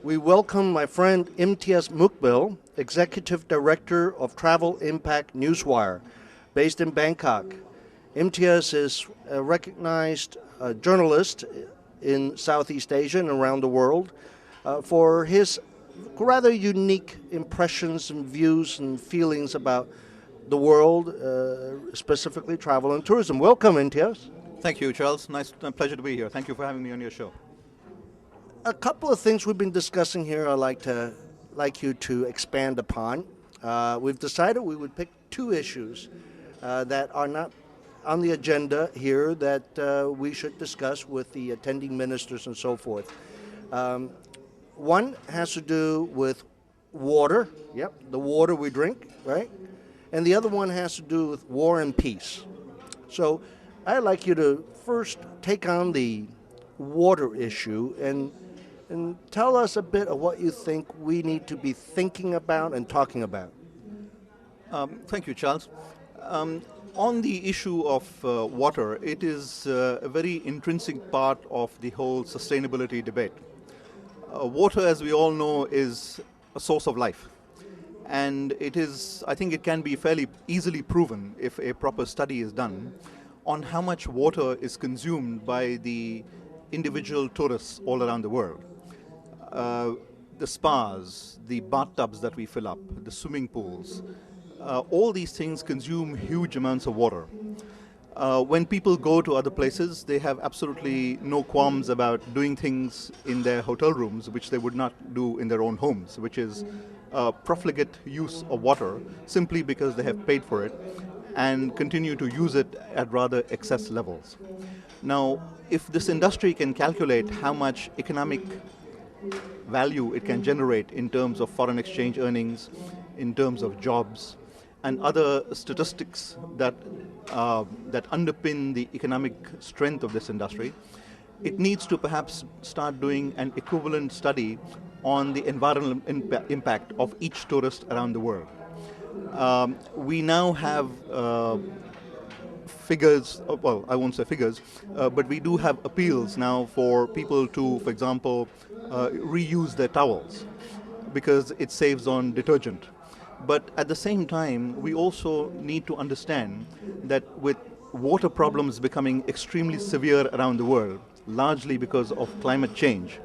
We welcome my friend Imtiaz Muqbil, Executive Director of Travel Impact Newswire, based in Bangkok. Imtiaz is a recognized journalist in Southeast Asia and around the world for his rather unique impressions and views and feelings about the world, specifically travel and tourism. Welcome, Imtiaz. Thank you, Charles. Pleasure to be here. Thank you for having me on your show. A couple of things we've been discussing here I'd like you to expand upon. We've decided we would pick two issues that are not on the agenda here that we should discuss with the attending ministers and so forth. One has to do with water, the water we drink, right? And the other one has to do with war and peace. So I'd like you to first take on the water issue and tell us a bit of what you think we need to be thinking about and talking about. Thank you, Charles. On the issue of water, it is a very intrinsic part of the whole sustainability debate. Water, as we all know, is a source of life. And I think it can be fairly easily proven, if a proper study is done, on how much water is consumed by the individual tourists all around the world. The spas, the bathtubs that we fill up, the swimming pools, all these things consume huge amounts of water. When people go to other places, they have absolutely no qualms about doing things in their hotel rooms, which they would not do in their own homes, which is profligate use of water simply because they have paid for it and continue to use it at rather excess levels. Now, if this industry can calculate how much economic value it can generate in terms of foreign exchange earnings, in terms of jobs, and other statistics that underpin the economic strength of this industry, it needs to perhaps start doing an equivalent study on the environmental impact of each tourist around the world. We now have figures, well, I won't say figures, but we do have appeals now for people to, for example, reuse their towels because it saves on detergent. But at the same time, we also need to understand that with water problems becoming extremely severe around the world, largely because of climate change,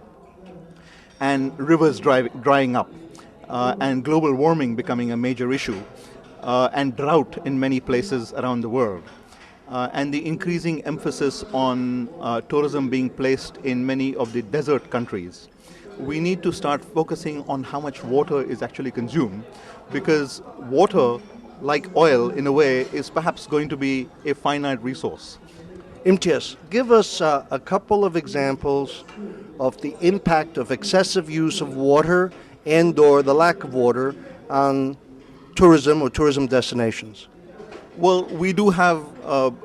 and rivers drying up, and global warming becoming a major issue, and drought in many places around the world, and the increasing emphasis on tourism being placed in many of the desert countries, we need to start focusing on how much water is actually consumed, because water, like oil in a way, is perhaps going to be a finite resource. Imtiaz, give us a couple of examples of the impact of excessive use of water and/or the lack of water on tourism or tourism destinations. Well, we do have,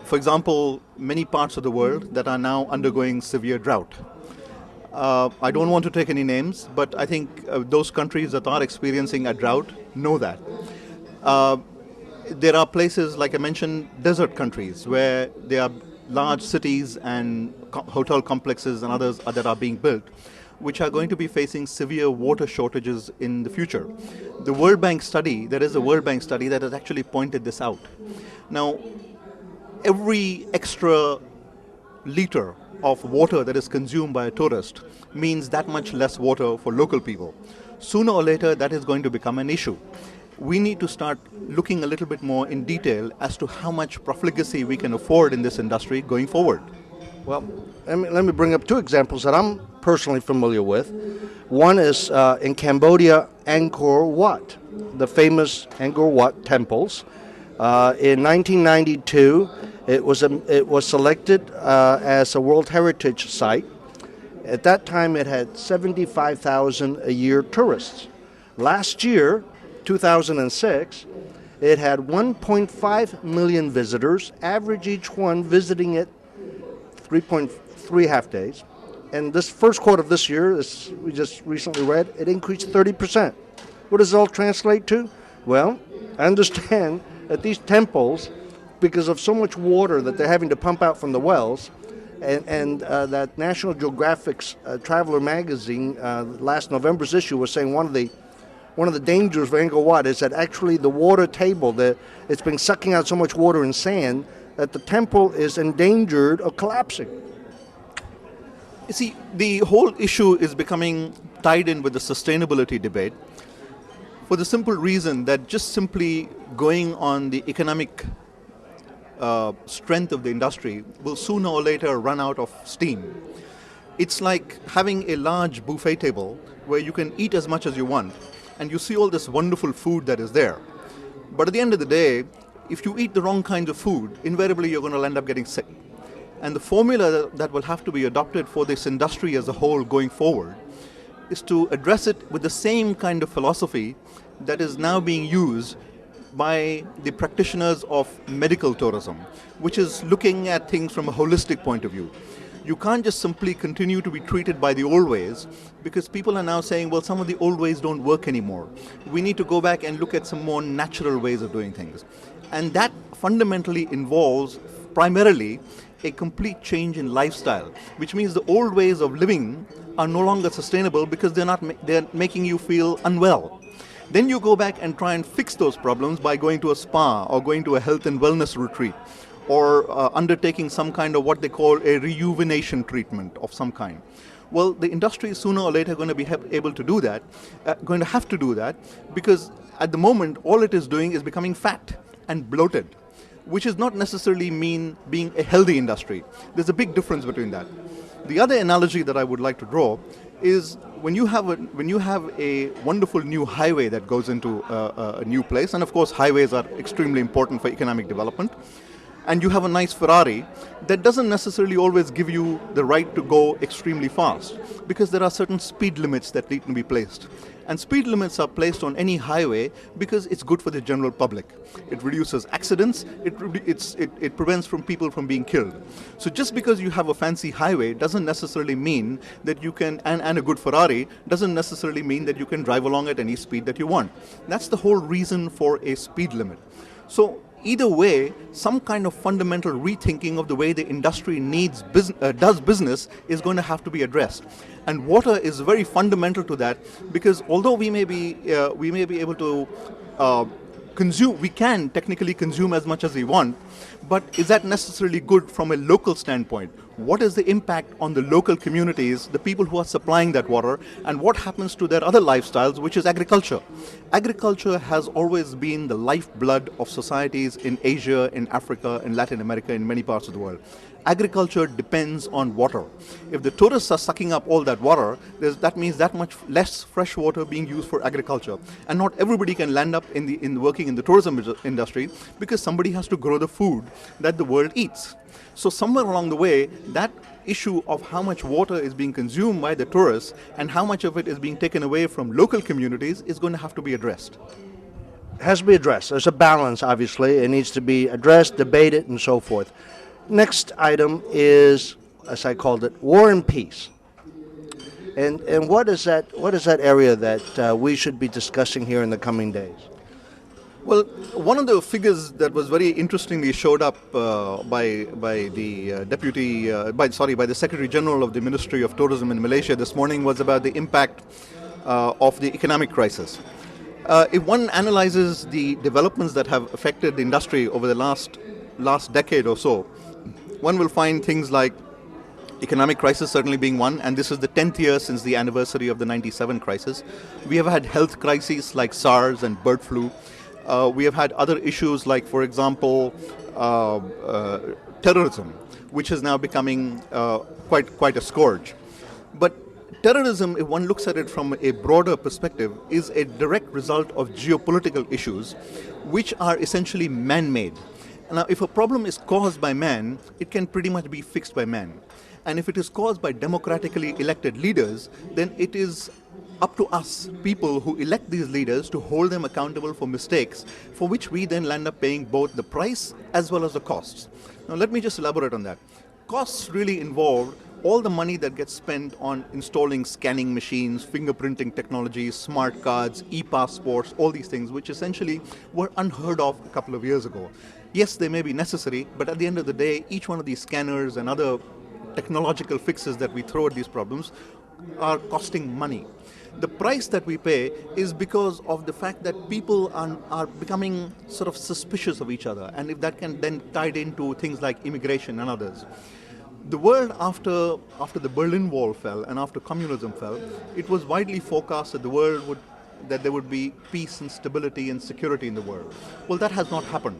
for example, many parts of the world that are now undergoing severe drought. I don't want to take any names, but I think those countries that are experiencing a drought know that. There are places, like I mentioned, desert countries, where there are large cities and hotel complexes and others that are being built, which are going to be facing severe water shortages in the future. There is a World Bank study that has actually pointed this out. Now, every extra liter of water that is consumed by a tourist means that much less water for local people. Sooner or later, that is going to become an issue. We need to start looking a little bit more in detail as to how much profligacy we can afford in this industry going forward. Well, let me bring up two examples that I'm personally familiar with. One is in Cambodia, Angkor Wat, the famous Angkor Wat temples. In 1992, it was selected as a World Heritage Site. At that time, it had 75,000 a year tourists. Last year, 2006, it had 1.5 million visitors, average each one visiting it 3.3 half days. And this first quarter of this year, we just recently read, it increased 30%. What does it all translate to? Well, I understand that these temples, because of so much water that they're having to pump out from the wells, And that National Geographic's Traveler magazine, last November's issue, was saying one of the dangers of Angkor Wat is that actually the water table, it's been sucking out so much water and sand that the temple is endangered of collapsing. You see, the whole issue is becoming tied in with the sustainability debate for the simple reason that just simply going on the economic strength of the industry will sooner or later run out of steam. It's like having a large buffet table where you can eat as much as you want and you see all this wonderful food that is there. But at the end of the day, if you eat the wrong kinds of food, invariably you're going to end up getting sick. And the formula that will have to be adopted for this industry as a whole going forward is to address it with the same kind of philosophy that is now being used by the practitioners of medical tourism, which is looking at things from a holistic point of view. You can't just simply continue to be treated by the old ways, because people are now saying, well, some of the old ways don't work anymore. We need to go back and look at some more natural ways of doing things. And that fundamentally involves primarily a complete change in lifestyle, which means the old ways of living are no longer sustainable because they're making you feel unwell. Then you go back and try and fix those problems by going to a spa or going to a health and wellness retreat or undertaking some kind of what they call a rejuvenation treatment of some kind. Well, the industry is sooner or later going to be able to do that, going to have to do that, because at the moment all it is doing is becoming fat and bloated, which is not necessarily mean being a healthy industry. There's a big difference between that. The other analogy that I would like to draw is when you have a wonderful new highway that goes into a new place, and of course highways are extremely important for economic development, and you have a nice Ferrari, that doesn't necessarily always give you the right to go extremely fast, because there are certain speed limits that need to be placed. And speed limits are placed on any highway because it's good for the general public. It reduces accidents, it prevents from people from being killed. So just because you have a fancy highway doesn't necessarily mean that you can, and a good Ferrari, doesn't necessarily mean that you can drive along at any speed that you want. That's the whole reason for a speed limit. So either way, some kind of fundamental rethinking of the way the industry does business is going to have to be addressed. And water is very fundamental to that, because although we may be able to consume, we can technically consume as much as we want, but is that necessarily good from a local standpoint? What is the impact on the local communities, the people who are supplying that water, and what happens to their other lifestyles, which is agriculture? Agriculture has always been the lifeblood of societies in Asia, in Africa, in Latin America, in many parts of the world. Agriculture depends on water. If the tourists are sucking up all that water, that means that much less fresh water being used for agriculture. And not everybody can land up in working in the tourism industry, because somebody has to grow the food that the world eats. So somewhere along the way, that issue of how much water is being consumed by the tourists and how much of it is being taken away from local communities is going to have to be addressed. It has to be addressed. There's a balance, obviously. It needs to be addressed, debated, and so forth. Next item is, as I called it, war and peace. And what is that area that we should be discussing here in the coming days? Well, one of the figures that was very interestingly showed up by the Secretary General of the Ministry of Tourism in Malaysia this morning was about the impact of the economic crisis. If one analyzes the developments that have affected the industry over the last decade or so, one will find things like economic crisis certainly being one, and this is the 10th year since the anniversary of the 97 crisis. We have had health crises like SARS and bird flu. We have had other issues like, for example, terrorism, which is now becoming quite a scourge. But terrorism, if one looks at it from a broader perspective, is a direct result of geopolitical issues, which are essentially man-made. Now, if a problem is caused by man, it can pretty much be fixed by man. And if it is caused by democratically elected leaders, then it is up to us, people who elect these leaders, to hold them accountable for mistakes, for which we then end up paying both the price as well as the costs. Now, let me just elaborate on that. Costs really involve all the money that gets spent on installing scanning machines, fingerprinting technologies, smart cards, e-passports, all these things, which essentially were unheard of a couple of years ago. Yes, they may be necessary, but at the end of the day, each one of these scanners and other technological fixes that we throw at these problems are costing money. The price that we pay is because of the fact that people are becoming sort of suspicious of each other, and if that can then tied into things like immigration and others. The world after the Berlin Wall fell and after communism fell, it was widely forecast that there would be peace and stability and security in the world. Well, that has not happened.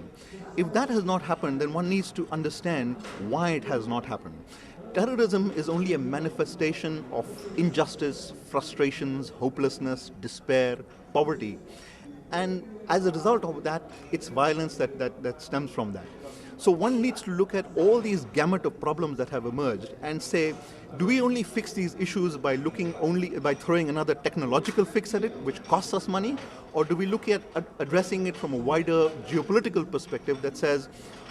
If that has not happened, then one needs to understand why it has not happened. Terrorism is only a manifestation of injustice, frustrations, hopelessness, despair, poverty. And as a result of that, it's violence that stems from that. So one needs to look at all these gamut of problems that have emerged and say, do we only fix these issues by throwing another technological fix at it, which costs us money? Or do we look at addressing it from a wider geopolitical perspective that says,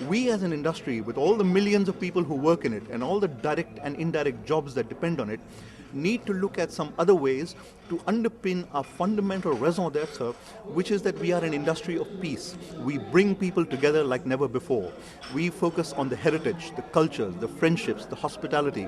we as an industry, with all the millions of people who work in it and all the direct and indirect jobs that depend on it, need to look at some other ways to underpin our fundamental raison d'etre, which is that we are an industry of peace. We bring people together like never before. We focus on the heritage, the cultures, the friendships, the hospitality,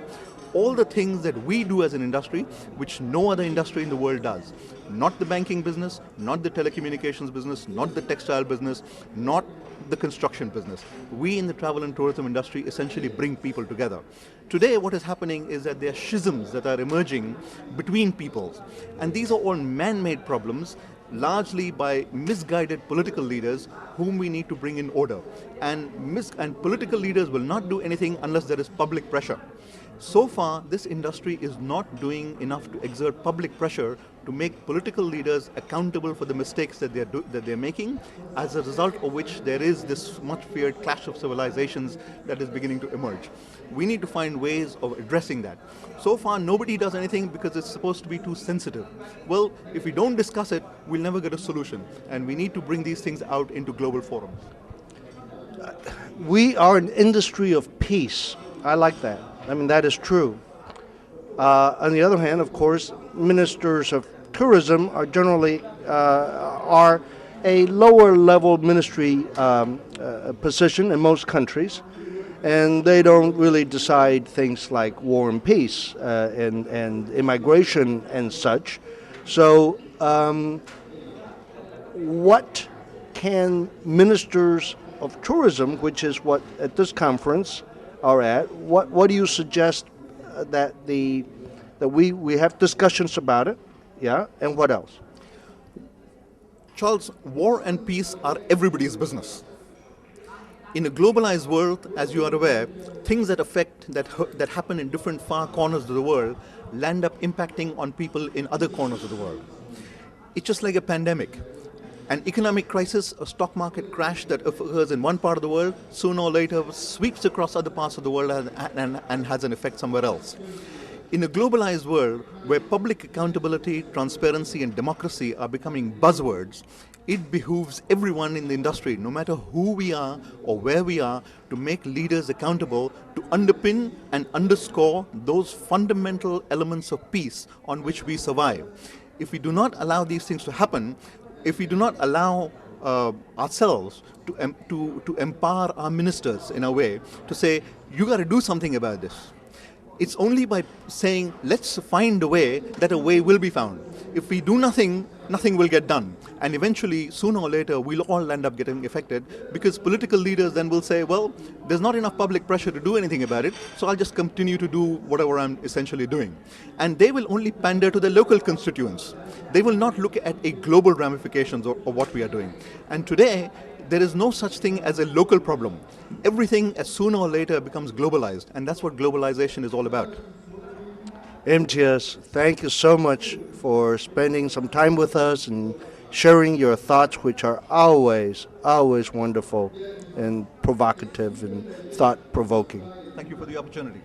all the things that we do as an industry, which no other industry in the world does. Not the banking business, not the telecommunications business, not the textile business, not the construction business. We in the travel and tourism industry essentially bring people together. Today what is happening is that there are schisms that are emerging between peoples, and these are all man-made problems, largely by misguided political leaders whom we need to bring in order. And political leaders will not do anything unless there is public pressure. So far, this industry is not doing enough to exert public pressure to make political leaders accountable for the mistakes that they're making, as a result of which there is this much feared clash of civilizations that is beginning to emerge. We need to find ways of addressing that. So far, nobody does anything because it's supposed to be too sensitive. Well, if we don't discuss it, we'll never get a solution, and we need to bring these things out into global forums. We are an industry of peace. I like that. I mean, that is true. On the other hand, of course, ministers of tourism are generally are a lower level ministry position in most countries, and they don't really decide things like war and peace and immigration and such. So what can ministers of tourism, which is what at this conference are at, what do you suggest that we have discussions about it, yeah, and what else? Charles, war and peace are everybody's business. In a globalized world, as you are aware, things that happen in different far corners of the world land up impacting on people in other corners of the world. It's just like a pandemic. An economic crisis, a stock market crash that occurs in one part of the world, sooner or later sweeps across other parts of the world and has an effect somewhere else. In a globalized world where public accountability, transparency and democracy are becoming buzzwords, it behooves everyone in the industry, no matter who we are or where we are, to make leaders accountable to underpin and underscore those fundamental elements of peace on which we survive. If we do not allow these things to happen, if we do not allow ourselves to empower our ministers in a way to say, you got to do something about this. It's only by saying, let's find a way that a way will be found. If we do nothing, nothing will get done. And eventually, sooner or later, we'll all end up getting affected because political leaders then will say, well, there's not enough public pressure to do anything about it, so I'll just continue to do whatever I'm essentially doing. And they will only pander to the local constituents. They will not look at a global ramifications of what we are doing. And today, there is no such thing as a local problem. Everything, as sooner or later, becomes globalized, and that's what globalization is all about. Imtiaz, thank you so much for spending some time with us and sharing your thoughts, which are always, always wonderful and provocative and thought-provoking. Thank you for the opportunity.